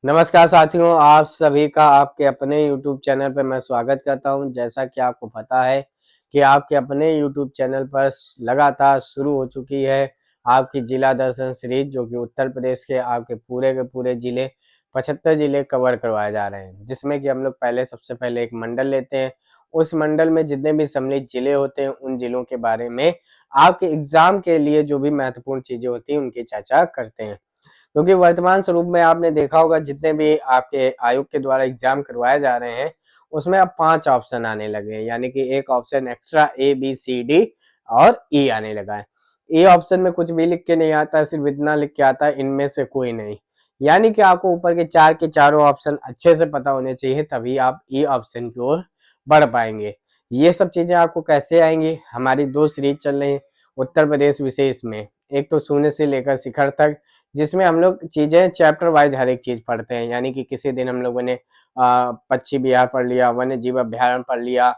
नमस्कार साथियों, आप सभी का आपके अपने YouTube चैनल पर मैं स्वागत करता हूं। जैसा कि आपको पता है कि आपके अपने YouTube चैनल पर लगातार शुरू हो चुकी है आपकी जिला दर्शन सीरीज, जो कि उत्तर प्रदेश के आपके पूरे के पूरे जिले 75 जिले कवर करवाए जा रहे हैं। जिसमें कि हम लोग सबसे पहले एक मंडल लेते हैं। उस मंडल में जितने भी सम्मिलित जिले होते हैं उन जिलों के बारे में आपके एग्जाम के लिए जो भी महत्वपूर्ण चीजें होती हैं उनकी चर्चा करते हैं। क्योंकि वर्तमान स्वरूप में आपने देखा होगा जितने भी आपके आयोग के द्वारा एग्जाम करवाए जा रहे हैं उसमें अब 5 ऑप्शन आने लगे हैं, यानी कि एक option extra A B C D और ई आने लगा है। ए ऑप्शन में कुछ भी लिख के नहीं आता, सिर्फ इतना लिख के आता है इनमें से कोई नहीं। यानी कि आपको ऊपर के चारों ऑप्शन अच्छे से पता होने चाहिए, तभी आप ई ऑप्शन की ओर बढ़ पाएंगे। ये सब चीजें आपको कैसे आएंगी? हमारी 2 सीरीज चल रही है उत्तर प्रदेश विशेष में। एक तो शून्य से लेकर शिखर तक, जिसमें हम लोग चीजें चैप्टर वाइज हर एक चीज पढ़ते हैं। यानी कि किसी दिन हम लोगों ने पक्षी विहार पढ़ लिया, वन्य जीव अभ्यारण्य पढ़ लिया,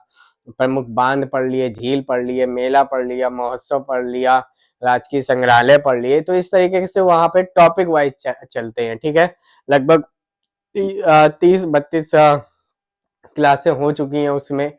प्रमुख बांध पढ़ लिए, झील पढ़ लिए, मेला पढ़ लिया, महोत्सव पढ़ लिया, राजकीय संग्रहालय पढ़ लिए। तो इस तरीके से वहां पे टॉपिक वाइज चलते हैं। ठीक है, लगभग 30-32 क्लासें हो चुकी हैं उसमें।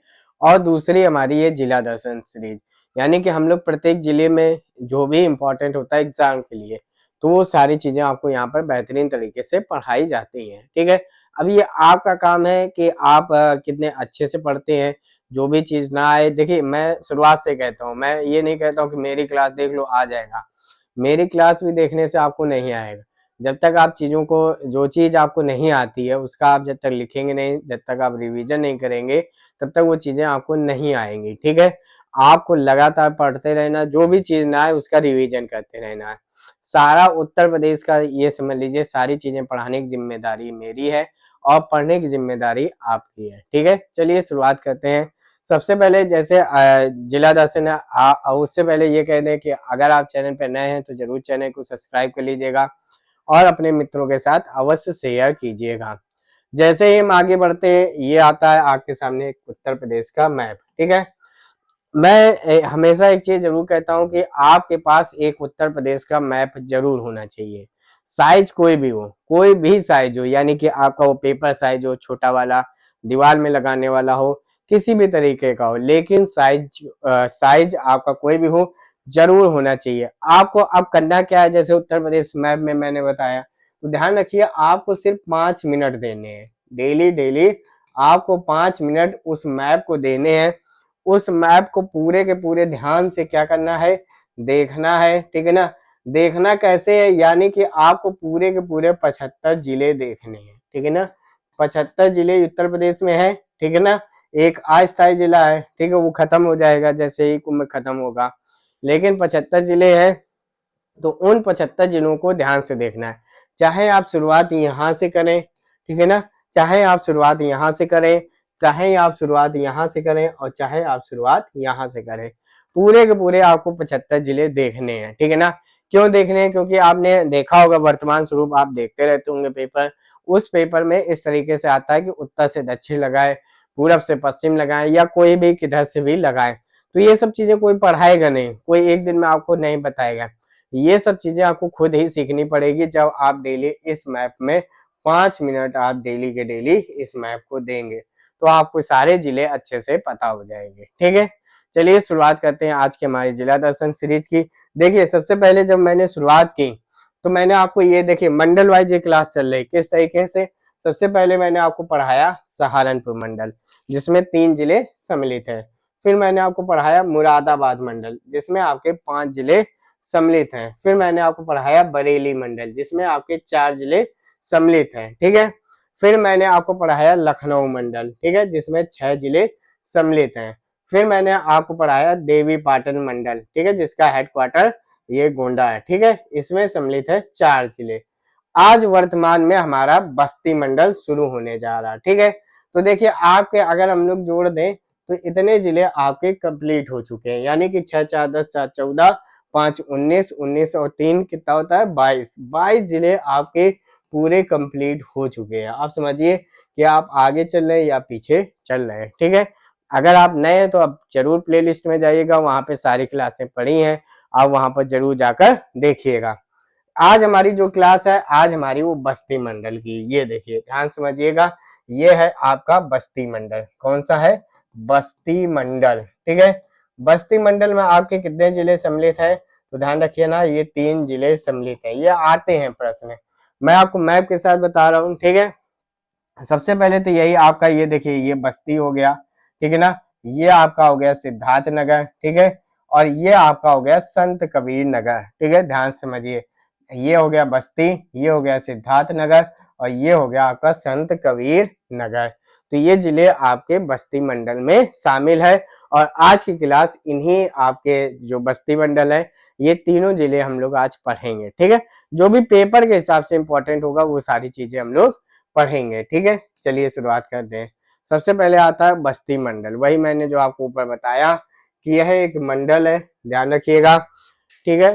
और दूसरी हमारी ये जिला दर्शन सीरीज, यानी कि हम लोग प्रत्येक जिले में जो भी इम्पोर्टेंट होता है एग्जाम के लिए, तो वो सारी चीजें आपको यहाँ पर बेहतरीन तरीके से पढ़ाई जाती हैं। ठीक है, अब ये आपका काम है कि आप कितने अच्छे से पढ़ते हैं। जो भी चीज ना आए, देखिए मैं शुरुआत से कहता हूँ, मैं ये नहीं कहता हूँ कि मेरी क्लास देख लो आ जाएगा। मेरी क्लास भी देखने से आपको नहीं आएगा। जब तक आप चीज़ों को, जो चीज़ आपको नहीं आती है उसका आप जब तक लिखेंगे नहीं, जब तक आप रिवीजन नहीं करेंगे, तब तक वो चीज़ें आपको नहीं आएंगी। ठीक है, आपको लगातार पढ़ते रहना, जो भी चीज़ ना आए उसका रिवीजन करते रहना है। सारा उत्तर प्रदेश का ये समझ लीजिए, सारी चीज़ें पढ़ाने की जिम्मेदारी मेरी है और पढ़ने की जिम्मेदारी आपकी है। ठीक है, चलिए शुरुआत करते हैं। सबसे पहले जैसे जिला दर्शन उससे पहले ये कह दें कि अगर आप चैनल पर नए हैं तो जरूर चैनल को सब्सक्राइब कर लीजिएगा और अपने मित्रों के साथ अवश्य शेयर कीजिएगा। जैसे ही हम आगे बढ़ते हैं, ये आता है आपके सामने एक उत्तर प्रदेश का मैप। ठीक है, मैं हमेशा एक चीज जरूर कहता हूँ कि आपके पास एक उत्तर प्रदेश का मैप जरूर होना चाहिए। साइज कोई भी हो, कोई भी साइज हो, यानी कि आपका वो पेपर साइज हो, छोटा वाला, दीवार में लगाने वाला हो, किसी भी तरीके का हो, लेकिन साइज आपका कोई भी हो, जरूर होना चाहिए। आपको अब करना क्या है, जैसे उत्तर प्रदेश मैप में मैंने बताया, तो ध्यान रखिए आपको सिर्फ 5 मिनट देने हैं। डेली डेली आपको 5 मिनट उस मैप को देने हैं। उस मैप को पूरे के पूरे ध्यान से क्या करना है, देखना है। ठीक है ना, देखना कैसे है, यानी कि आपको पूरे के पूरे 75 जिले देखने हैं। ठीक है ना, 75 जिले उत्तर प्रदेश में है। ठीक है ना, एक अस्थायी जिला है, ठीक है, वो खत्म हो जाएगा जैसे ही कुंभ खत्म होगा, लेकिन 75 जिले हैं। तो उन 75 जिलों को ध्यान से देखना है। चाहे आप शुरुआत यहाँ से करें, ठीक है ना, चाहे आप शुरुआत यहाँ से करें, चाहे आप शुरुआत यहाँ से करें और चाहे आप शुरुआत यहाँ से करें, पूरे के पूरे आपको 75 जिले देखने हैं। ठीक है ना, क्यों देखने हैं? क्योंकि आपने देखा होगा वर्तमान स्वरूप आप देखते रहते होंगे पेपर, उस पेपर में इस तरीके से आता है कि उत्तर से दक्षिण लगाए, पूरब से पश्चिम लगाए, या कोई भी किधर से भी लगाए। तो ये सब चीजें कोई पढ़ाएगा नहीं, कोई एक दिन में आपको नहीं बताएगा। ये सब चीजें आपको खुद ही सीखनी पड़ेगी जब आप डेली इस मैप में 5 मिनट आप डेली के डेली इस मैप को देंगे, तो आपको सारे जिले अच्छे से पता हो जाएंगे। ठीक है, चलिए शुरुआत करते हैं आज के हमारी जिला दर्शन सीरीज की। देखिए सबसे पहले जब मैंने शुरुआत की तो मैंने आपको ये, देखिए मंडल वाइज ये क्लास चल रही किस तरीके से। सबसे पहले मैंने आपको पढ़ाया सहारनपुर मंडल, जिसमें 3 जिले सम्मिलित है। फिर मैंने आपको पढ़ाया मुरादाबाद मंडल, जिसमें आपके 5 जिले सम्मिलित हैं। फिर मैंने आपको पढ़ाया बरेली मंडल, जिसमें आपके 4 जिले सम्मिलित हैं। ठीक है, फिर मैंने आपको पढ़ाया लखनऊ मंडल, ठीक है, जिसमें 6 जिले सम्मिलित हैं। फिर मैंने आपको पढ़ाया देवी पाटन मंडल, ठीक है, जिसका हेडक्वार्टर ये गोंडा है। ठीक है, इसमें सम्मिलित है 4 जिले। आज वर्तमान में हमारा बस्ती मंडल शुरू होने जा रहा है। ठीक है, तो देखिए आपके अगर हम लोग जोड़ दें तो इतने जिले आपके कंप्लीट हो चुके हैं, यानी कि 6 4 10 4 14 5 19 19 और 3 कितना होता है 22। 22 जिले आपके पूरे कंप्लीट हो चुके हैं। आप समझिए कि आप आगे चल रहे हैं या पीछे चल रहे हैं। ठीक है, अगर आप नए हैं तो आप जरूर प्लेलिस्ट में जाइएगा, वहां पे सारी क्लासें पढ़ी हैं, आप वहां पर जरूर जाकर देखिएगा। आज हमारी जो क्लास है, आज हमारी वो बस्ती मंडल की, ये देखिए ध्यान समझिएगा, ये है आपका बस्ती मंडल। कौन सा है? बस्ती मंडल। ठीक है, बस्ती मंडल में आपके कितने जिले सम्मिलित है? तो ध्यान रखिए ना, ये 3 जिले सम्मिलित है। ये आते हैं प्रश्न, मैं आपको मैप के साथ बता रहा हूँ। ठीक है, सबसे पहले तो यही आपका, ये देखिए ये बस्ती हो गया, ठीक है ना, ये आपका हो गया सिद्धार्थ नगर, ठीक है, और ये आपका हो गया संत कबीर नगर। ठीक है, ध्यान समझिए, ये हो गया बस्ती, ये हो गया सिद्धार्थ नगर, और ये हो गया आपका संत कबीर नगर। तो ये जिले आपके बस्ती मंडल में शामिल है, और आज की क्लास इन्हीं आपके जो बस्ती मंडल है, ये तीनों जिले हम लोग आज पढ़ेंगे। ठीक है, जो भी पेपर के हिसाब से इंपॉर्टेंट होगा वो सारी चीजें हम लोग पढ़ेंगे। ठीक है, चलिए शुरुआत करते हैं। सबसे पहले आता है बस्ती मंडल, वही मैंने जो आपको ऊपर बताया कि यह एक मंडल है, ध्यान रखिएगा। ठीक है,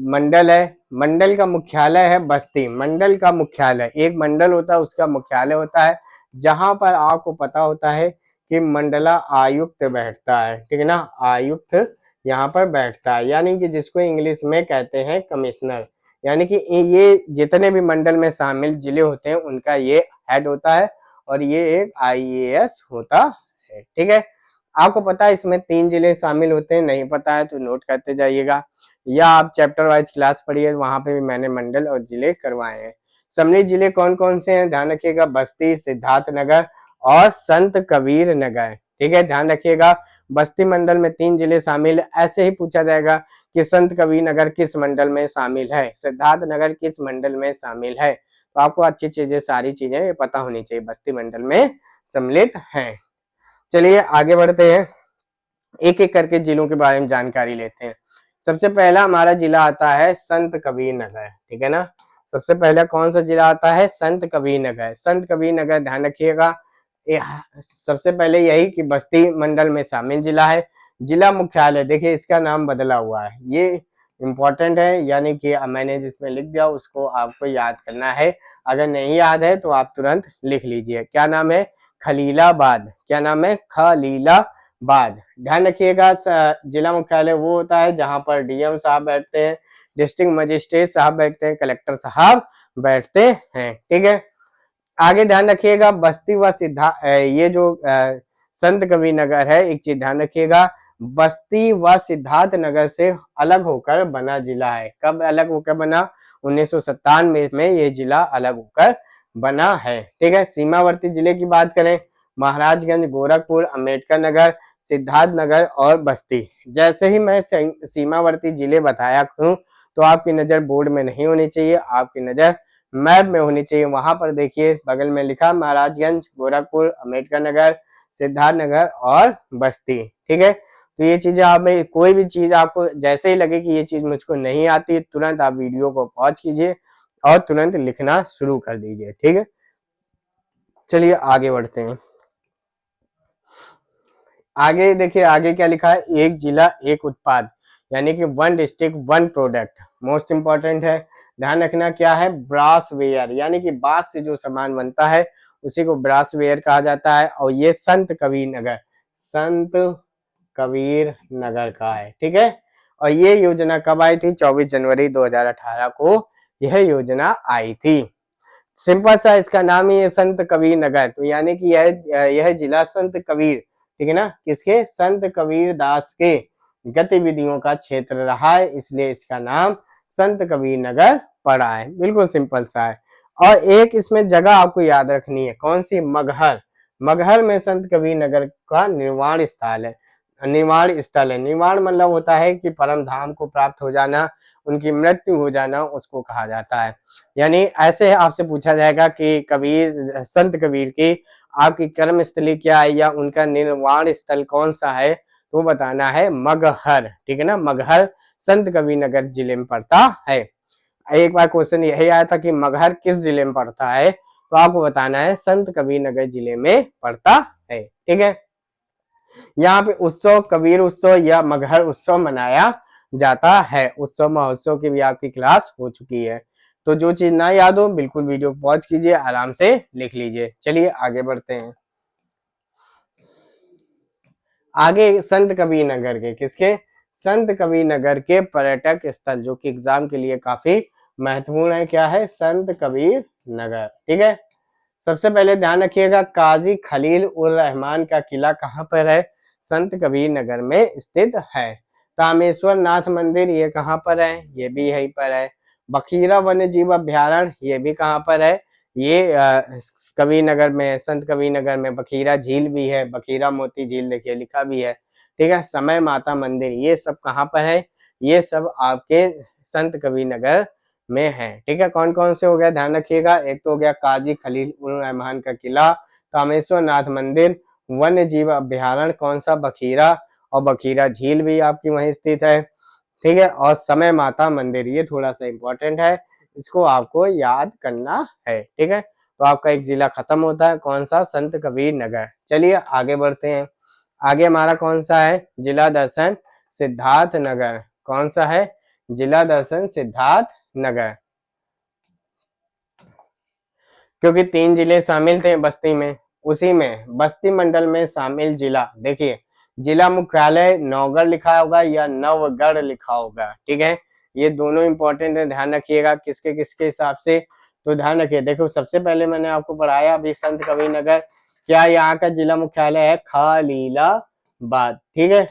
मंडल है, मंडल का मुख्यालय है बस्ती। मंडल का मुख्यालय, एक मंडल होता है उसका मुख्यालय होता है, जहां पर आपको पता होता है कि मंडला आयुक्त बैठता है। ठीक है ना, आयुक्त यहाँ पर बैठता है, यानी कि जिसको इंग्लिश में कहते हैं कमिश्नर। यानी कि ये जितने भी मंडल में शामिल जिले होते हैं उनका ये हेड होता है, और ये एक आईएएस होता है। ठीक है, आपको पता है इसमें 3 जिले शामिल होते हैं, नहीं पता है तो नोट करते जाइएगा, या आप चैप्टर वाइज क्लास पढ़िए, वहां पे भी मैंने मंडल और जिले करवाए हैं। सम्मिलित जिले कौन कौन से हैं? ध्यान रखिएगा, बस्ती, सिद्धार्थ नगर और संत कबीर नगर। ठीक है, ध्यान रखिएगा, बस्ती मंडल में 3 जिले शामिल। ऐसे ही पूछा जाएगा कि संत कबीर नगर किस मंडल में शामिल है, सिद्धार्थ नगर किस मंडल में शामिल है। तो आपको अच्छी चीजें, सारी चीजें पता होनी चाहिए, बस्ती मंडल में सम्मिलित हैं। चलिए आगे बढ़ते हैं, एक एक करके जिलों के बारे में जानकारी लेते हैं। सबसे पहला हमारा जिला आता है संत कबीर नगर। ठीक है ना, सबसे पहला कौन सा जिला आता है? संत कबीर नगर। संत कबीर नगर, ध्यान रखिएगा, सबसे पहले यही कि बस्ती मंडल में शामिल जिला है। जिला मुख्यालय, देखिए इसका नाम बदला हुआ है, ये इंपॉर्टेंट है, यानी कि मैंने जिसमें लिख दिया उसको आपको याद करना है। अगर नहीं याद है तो आप तुरंत लिख लीजिए। क्या नाम है? खलीलाबाद। क्या नाम है? खलीलाबाद। ध्यान रखिएगा, जिला मुख्यालय वो होता है जहां पर डीएम साहब बैठते हैं, डिस्ट्रिक्ट मजिस्ट्रेट साहब बैठते हैं, कलेक्टर साहब बैठते हैं। ठीक है, आगे ध्यान रखिएगा, बस्ती व सिद्धार्थ, ये जो संत कबीर नगर है, एक चीज ध्यान रखिएगा, बस्ती व सिद्धार्थ नगर से अलग होकर बना जिला है। कब अलग होकर बना? 1997 में ये जिला अलग होकर बना है। ठीक है, सीमावर्ती जिले की बात करें, महाराजगंज, गोरखपुर, अम्बेडकर नगर, सिद्धार्थ नगर और बस्ती। जैसे ही मैं सीमावर्ती जिले बताया हूँ, तो आपकी नजर बोर्ड में नहीं होनी चाहिए, आपकी नजर मैप में होनी चाहिए। वहां पर देखिए बगल में लिखा महाराजगंज, गोरखपुर, अम्बेडकर नगर, सिद्धार्थ नगर और बस्ती। ठीक है, तो ये चीजें आप में, कोई भी चीज आपको जैसे ही लगे कि ये चीज मुझको नहीं आती, तुरंत आप वीडियो को पॉज कीजिए और तुरंत लिखना शुरू कर दीजिए। ठीक है, चलिए आगे बढ़ते हैं। आगे देखिए, आगे क्या लिखा है? एक जिला एक उत्पाद, यानी कि one district one product. Most important है, ध्यान रखना, क्या है? ब्रास वेयर, यानी कि बांस से जो सामान बनता है उसी को ब्रास वेयर कहा जाता है। और ये संत कबीर नगर, संत कबीर नगर का है। ठीक है, और ये योजना कब आई थी? 24 जनवरी 2018 को यह योजना आई थी। सिंपल सा इसका नाम ही है संत कबीर नगर, तो यानी कि यह जिला संत कबीर, ठीक है ना, किसके? संत कबीर दास के गतिविधियों का क्षेत्र रहा है, इसलिए इसका नाम संत कबीर नगर पड़ा है। बिल्कुल सिंपल सा है। और एक इसमें जगह आपको याद रखनी है, कौन सी? मगहर। मगहर में संत कबीर नगर का निर्वाण स्थल है। निर्वाण स्थल है, निर्वाण मतलब होता है कि परम धाम को प्राप्त हो जाना, उनकी मृत्यु हो जाना, उसको कहा जाता है। यानी ऐसे आपसे पूछा जाएगा कि कबीर, संत कबीर की आपकी कर्म स्थली क्या है, या उनका निर्वाण स्थल कौन सा है, तो बताना है मगहर। ठीक है ना, मगहर संत कबीर नगर जिले में पड़ता है। एक बार क्वेश्चन यही आया था कि मगहर किस जिले में पड़ता है, तो आपको बताना है संत कबीर नगर जिले में पड़ता है। ठीक है, यहाँ पे उत्सव, कबीर उत्सव या मगहर उत्सव मनाया जाता है। उत्सव महोत्सव की भी आपकी क्लास हो चुकी है, तो जो चीज ना याद हो बिल्कुल वीडियो को पॉज कीजिए, आराम से लिख लीजिए। चलिए आगे बढ़ते हैं। आगे संत कबीर नगर के, किसके? संत कबीर नगर के पर्यटक स्थल, जो कि एग्जाम के लिए काफी महत्वपूर्ण है, क्या है, संत कबीर नगर। ठीक है, सबसे पहले ध्यान रखिएगा काजी खलील उर रहमान का किला कहाँ पर है, संत कबीर नगर में स्थित है। कामेश्वर नाथ मंदिर ये कहाँ पर है, ये भी यहीं पर है। बखीरा वन्य जीव अभ्यारण्य ये भी कहाँ पर है, ये कबीर नगर में है, संत कबीर नगर में। बखीरा झील भी है, बखीरा मोती झील देखिए लिखा भी है। ठीक है, समय माता मंदिर ये सब कहाँ पर है, ये सब आपके संत कबीर नगर में है। ठीक है, कौन कौन से हो गया ध्यान रखिएगा, एक तो हो गया काजी खलील उर रहमान का किला, कामेश्वर नाथ मंदिर, वन्य जीव अभ्यारण्य कौन सा, बखीरा, और बखीरा झील भी आपकी वहीं स्थित है। ठीक है, और समय माता मंदिर ये थोड़ा सा इंपॉर्टेंट है, इसको आपको याद करना है। ठीक है, तो आपका एक जिला खत्म होता है, कौन सा, संत कबीर नगर। चलिए आगे बढ़ते हैं। आगे हमारा कौन सा है, जिला दर्शन सिद्धार्थ नगर। कौन सा है, जिला दर्शन सिद्धार्थ नगर, क्योंकि 3 जिले शामिल थे बस्ती में, उसी में बस्ती मंडल में शामिल जिला। देखिए जिला मुख्यालय नौगढ़ लिखा होगा या नवगढ़ लिखा होगा। ठीक है, ये दोनों इंपॉर्टेंट है, ध्यान रखिएगा किसके किसके हिसाब से। तो ध्यान रखिए, देखो सबसे पहले मैंने आपको पढ़ाया अभी संत कबीर नगर, क्या यहाँ का जिला मुख्यालय है, खलीलाबाद। ठीक है,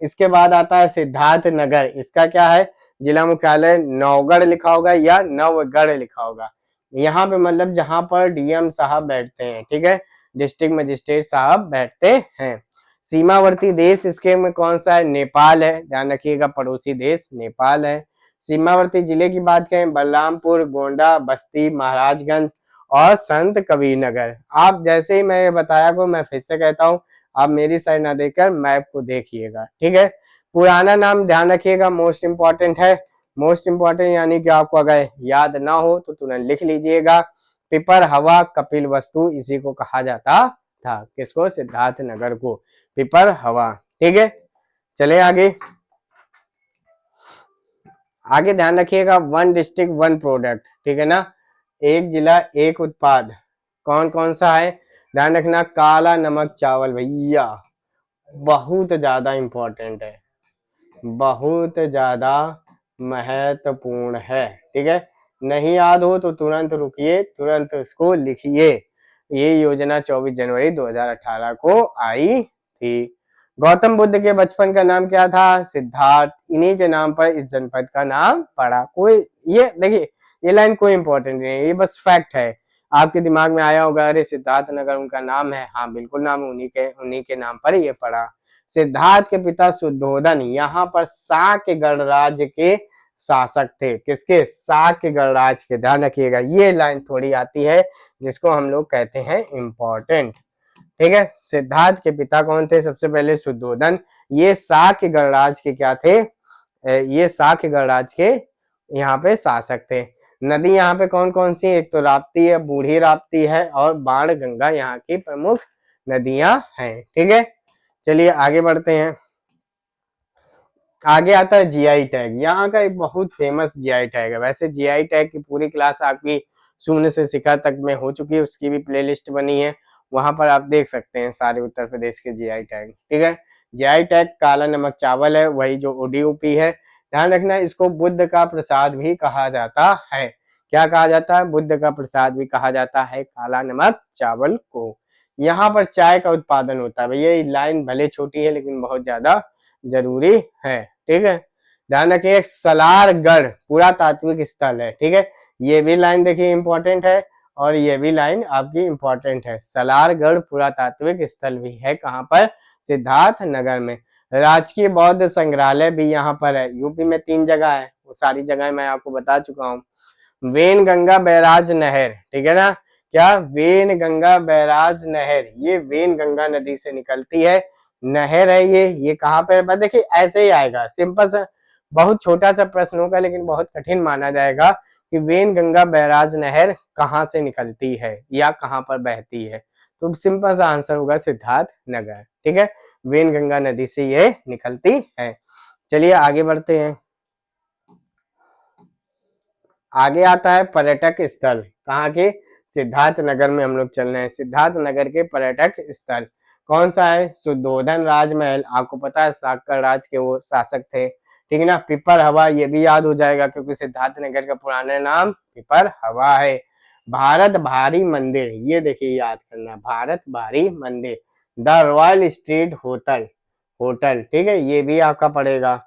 इसके बाद आता है सिद्धार्थ नगर, इसका क्या है, जिला मुख्यालय नौगढ़ लिखा होगा या नवगढ़ लिखा होगा। यहाँ पे मतलब जहां पर डीएम साहब बैठते हैं। ठीक है, डिस्ट्रिक्ट मजिस्ट्रेट साहब बैठते हैं। सीमावर्ती देश इसके में कौन सा है, नेपाल है, ध्यान रखिएगा पड़ोसी देश नेपाल है। सीमावर्ती जिले की बात करें, बलरामपुर, गोंडा, बस्ती, महाराजगंज और संत कबीर नगर। आप जैसे ही मैं बताया को मैं फिर से कहता हूँ, आप मेरी साइड ना देखकर मैप को देखिएगा। ठीक है, पुराना नाम ध्यान रखिएगा, मोस्ट इंपॉर्टेंट है, मोस्ट इंपॉर्टेंट यानी कि आपको अगर याद ना हो तो तुरंत लिख लीजिएगा। पिपर हवा कपिल वस्तु इसी को कहा जाता था, किसको, सिद्धार्थ नगर को, पिपर हवा। ठीक है, चले आगे। आगे ध्यान रखिएगा, वन डिस्ट्रिक्ट वन प्रोडक्ट। ठीक है ना, एक जिला एक उत्पाद, कौन कौन सा है, ध्यान रखना, काला नमक चावल भैया, बहुत ज्यादा इंपॉर्टेंट है, बहुत ज्यादा महत्वपूर्ण है। ठीक है, नहीं याद हो तो तुरंत रुकिए, तुरंत उसको लिखिए। ये योजना 24 जनवरी 2018 को आई थी। गौतम बुद्ध के बचपन का नाम क्या था, सिद्धार्थ, इन्हीं के नाम पर इस जनपद का नाम पड़ा। कोई ये देखिए, ये लाइन कोई इंपॉर्टेंट नहीं है, ये बस फैक्ट है, आपके दिमाग में आया होगा अरे सिद्धार्थ नगर उनका नाम है, हाँ बिल्कुल नाम उन्हीं के नाम पर ये पड़ा। सिद्धार्थ के पिता शुद्धोधन यहाँ पर साक्य गणराज्य के शासक थे, किसके, साक्य गणराज्य के, ध्यान रखिएगा ये लाइन थोड़ी आती है जिसको हम लोग कहते हैं इंपॉर्टेंट। ठीक है, सिद्धार्थ के पिता कौन थे, सबसे पहले शुद्धोधन, ये साक्य गणराज्य के क्या थे, ये साक्य गणराज्य के यहाँ पे शासक थे। नदी यहाँ पे कौन कौन सी, एक तो राप्ती है, बूढ़ी राप्ती है, और बाण गंगा यहाँ की प्रमुख नदियां हैं। ठीक है, चलिए आगे बढ़ते हैं। आगे आता है जीआई टैग, यहाँ का एक बहुत फेमस जीआई टैग है। वैसे जीआई टैग की पूरी क्लास आपकी शून्य से शिखर तक में हो चुकी है, उसकी भी प्लेलिस्ट बनी है, वहां पर आप देख सकते हैं सारे उत्तर प्रदेश के जीआई टैग। ठीक है, जीआई टैग काला नमक चावल है, वही जो ओडीओपी है। ध्यान रखना, इसको बुद्ध का प्रसाद भी कहा जाता है। क्या कहा जाता है, बुद्ध का प्रसाद भी कहा जाता है काला नमक चावल को। यहाँ पर चाय का उत्पादन होता है। भैया ये लाइन भले छोटी है लेकिन बहुत ज्यादा जरूरी है। ठीक है, ध्यान रखिए, सलारगढ़ पुरातात्विक स्थल है। ठीक है, ये भी लाइन देखिए इंपॉर्टेंट है, और ये भी लाइन आपकी इंपॉर्टेंट है। सलारगढ़ पुरातात्विक स्थल भी है, कहाँ पर, सिद्धार्थ नगर में। राजकीय बौद्ध संग्रहालय भी यहाँ पर है, यूपी में 3 जगह है, वो सारी जगह मैं आपको बता चुका हूँ। वेन गंगा बैराज नहर, ठीक है ना, क्या, वेन गंगा बैराज नहर, ये वेन गंगा नदी से निकलती है, नहर है ये कहाँ पर, देखिए ऐसे ही आएगा, सिंपल सा, बहुत छोटा सा प्रश्न होगा लेकिन बहुत कठिन माना जाएगा कि वेन गंगा बैराज नहर कहाँ से निकलती है या कहाँ पर बहती है, तो सिंपल सा आंसर होगा सिद्धार्थ नगर। ठीक है, वेन गंगा नदी से ये निकलती है। चलिए आगे बढ़ते हैं। आगे आता है पर्यटक स्थल, कहाँ के, सिद्धार्थ नगर में हम लोग चल रहे हैं। सिद्धार्थ नगर के पर्यटक स्थल कौन सा है, शुद्धोधन राजमहल, आपको पता है साक्य राज के वो शासक थे। ठीक है ना। पिपर हवा ये भी याद हो जाएगा क्योंकि सिद्धार्थनगर का पुराना नाम पिपर हवा है। भारत भारी मंदिर, ये देखिए याद करना, भारत भारी मंदिर। The royal street hotel, hotel ठीक है, ये भी आपका पड़ेगा।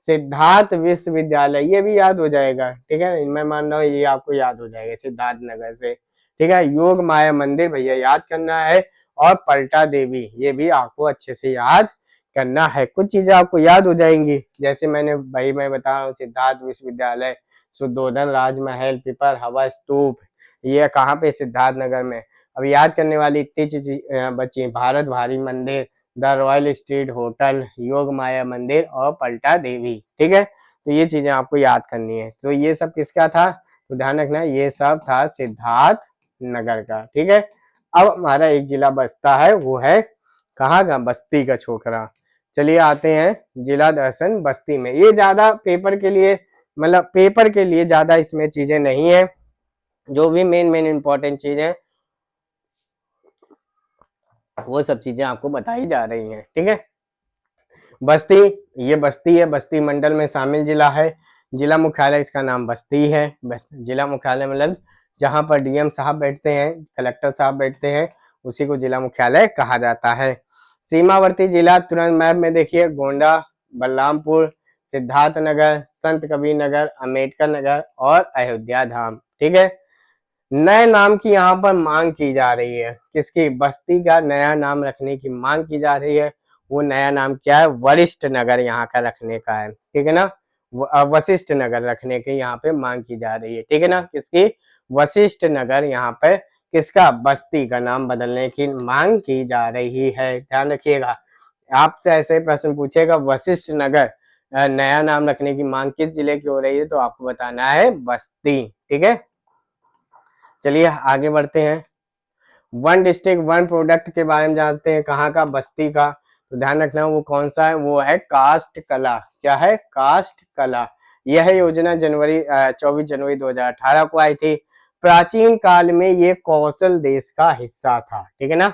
सिद्धार्थ विश्वविद्यालय, ये भी याद हो जाएगा, ठीक है, मैं मान रहा हूँ ये आपको याद हो जाएगा सिद्धार्थ नगर से, ठीक है। योग माया मंदिर भैया याद करना है, और पलटा देवी, ये भी आपको अच्छे से याद करना है। कुछ चीजें आपको याद हो जाएंगी, जैसे मैं बता रहा हूँ, सिद्धार्थ विश्वविद्यालय, सुद्धोधन राजमहल, पिपर हवा स्तूप, ये कहाँ पे, सिद्धार्थ नगर में। अब याद करने वाली इतनी चीज बची, भारत भारी मंदिर, द रॉयल स्ट्रीट होटल, योग माया मंदिर और पलटा देवी, ठीक है। तो ये चीजें आपको याद करनी है। तो ये सब किसका था, तो ध्यान रखना ये सब था सिद्धार्थ नगर का, ठीक है। अब हमारा एक जिला बचता है, वो है कहाँ का, बस्ती का छोकरा। चलिए आते हैं जिला दर्शन बस्ती में। ये ज्यादा पेपर के लिए, मतलब पेपर के लिए ज्यादा इसमें चीजें नहीं है, जो भी मेन मेन इंपॉर्टेंट चीज है वो सब चीजें आपको बताई जा रही हैं, ठीक है। बस्ती, ये बस्ती है, बस्ती मंडल में शामिल जिला है। जिला मुख्यालय इसका नाम बस्ती है। जिला मुख्यालय मतलब जहां पर डीएम साहब बैठते हैं, कलेक्टर साहब बैठते हैं, उसी को जिला मुख्यालय कहा जाता है। सीमावर्ती जिला तुरंत मैप में देखिए, गोंडा, बलरामपुर, सिद्धार्थ नगर, संत कबीर नगर, अम्बेडकर नगर और अयोध्या धाम, ठीक है। नए नाम की यहाँ पर मांग की जा रही है, किसकी, बस्ती का नया नाम रखने की मांग की जा रही है। वो नया नाम क्या है, वरिष्ठ नगर यहाँ का रखने का है, ठीक है ना। वशिष्ठ नगर रखने की यहाँ पे मांग की जा रही है, ठीक है ना, किसकी, वशिष्ठ नगर, यहाँ पे किसका, बस्ती का नाम बदलने की मांग की जा रही है। ध्यान रखिएगा, आपसे ऐसे प्रश्न पूछेगा, वशिष्ठ नगर नया नाम रखने की मांग किस जिले की हो रही है, तो आपको बताना है बस्ती, ठीक है। चलिए आगे बढ़ते हैं। वन डिस्ट्रिक्ट वन प्रोडक्ट के बारे में जानते हैं, कहाँ का, बस्ती का। तो ध्यान रखना वो कौन सा है, वो है कास्ट कला। क्या है, कास्ट कला। यह योजना 24 जनवरी 2018 को आई थी। प्राचीन काल में ये कौशल देश का हिस्सा था, ठीक है ना,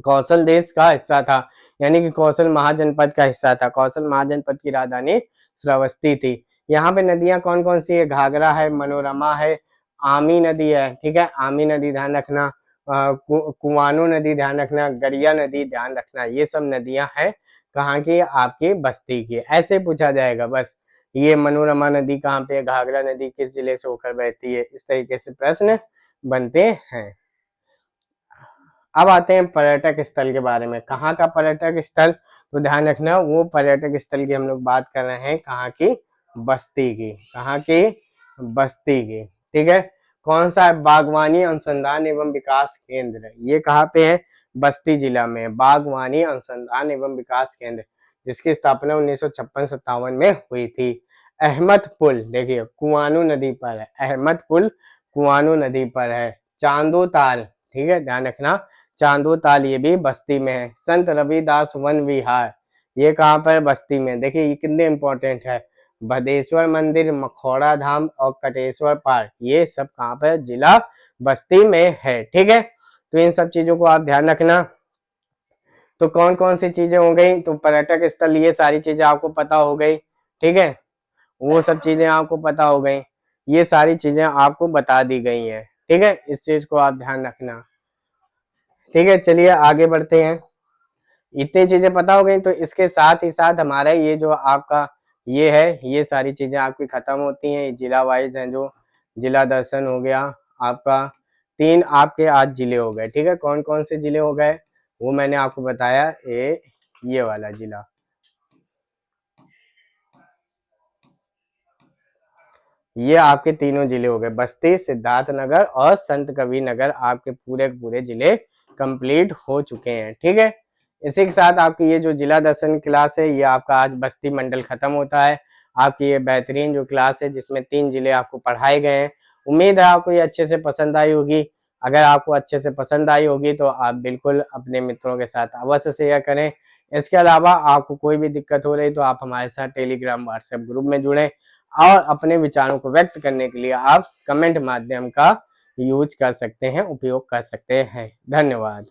कौशल देश का हिस्सा था, यानी कि कौशल महाजनपद का हिस्सा था। कौशल महाजनपद की राजधानी श्रावस्ती थी। यहाँ पे नदियां कौन कौन सी है, घाघरा है, मनोरमा है, आमी नदी है, ठीक है, आमी नदी ध्यान रखना, कुमानू नदी ध्यान रखना, गरिया नदी ध्यान रखना, ये सब नदियां हैं कहाँ की, आपकी बस्ती की। ऐसे पूछा जाएगा बस, ये मनोरमा नदी कहाँ पे, घाघरा नदी किस जिले से होकर बहती है, इस तरीके से प्रश्न बनते हैं। अब आते हैं पर्यटक स्थल के बारे में, कहाँ का पर्यटक स्थल, तो ध्यान रखना वो पर्यटक स्थल की हम लोग बात कर रहे हैं कहाँ की, बस्ती की, कहाँ की, बस्ती की, ठीक है। कौन सा है, बागवानी अनुसंधान एवं विकास केंद्र, ये कहाँ पे है, बस्ती जिला में, बागवानी अनुसंधान एवं विकास केंद्र, जिसकी स्थापना 1956-57 में हुई थी। अहमद पुल देखिए कुआनो नदी पर है, अहमद पुल कुआनो नदी पर है। चांदो ताल, ठीक है, ध्यान रखना चांदो ताल ये भी बस्ती में है। संत रविदास वन विहार, ये कहाँ पर, बस्ती में। देखिए ये कितने इंपॉर्टेंट है, भदेश्वर मंदिर, मखौड़ा धाम और कटेश्वर पार्क, ये सब कहाँ पर, जिला बस्ती में है, ठीक है। तो इन सब चीजों को आप ध्यान रखना। तो कौन कौन सी चीजें हो गई, तो पर्यटक स्थल, ये सारी चीजें आपको पता हो गई, ठीक है, वो सब चीजें आपको पता हो गई, ये सारी चीजें आपको बता दी गई हैं, ठीक है, इस चीज को आप ध्यान रखना, ठीक है। चलिए आगे बढ़ते हैं। इतनी चीजें पता हो गई, तो इसके साथ ही साथ हमारा ये जो आपका ये है, ये सारी चीजें आपकी खत्म होती हैं, जिला वाइज हैं, जो जिला दर्शन हो गया आपका, 3 आपके आज जिले हो गए, ठीक है। कौन कौन से जिले हो गए वो मैंने आपको बताया, ये वाला जिला, ये आपके तीनों जिले हो गए, बस्ती, सिद्धार्थनगर और संत कबीर नगर, आपके पूरे पूरे जिले कंप्लीट हो चुके हैं, ठीक है। इसी के साथ आपकी ये जो जिला दर्शन क्लास है, ये आपका आज बस्ती मंडल खत्म होता है। आपकी ये बेहतरीन जो क्लास है, जिसमें 3 जिले आपको पढ़ाए गए हैं, उम्मीद है आपको ये अच्छे से पसंद आई होगी। अगर आपको अच्छे से पसंद आई होगी तो आप बिल्कुल अपने मित्रों के साथ अवश्य शेयर करें। इसके अलावा आपको कोई भी दिक्कत हो रही तो आप हमारे साथ टेलीग्राम व्हाट्सएप ग्रुप में जुड़ें, और अपने विचारों को व्यक्त करने के लिए आप कमेंट माध्यम का यूज कर सकते हैं, उपयोग कर सकते हैं। धन्यवाद।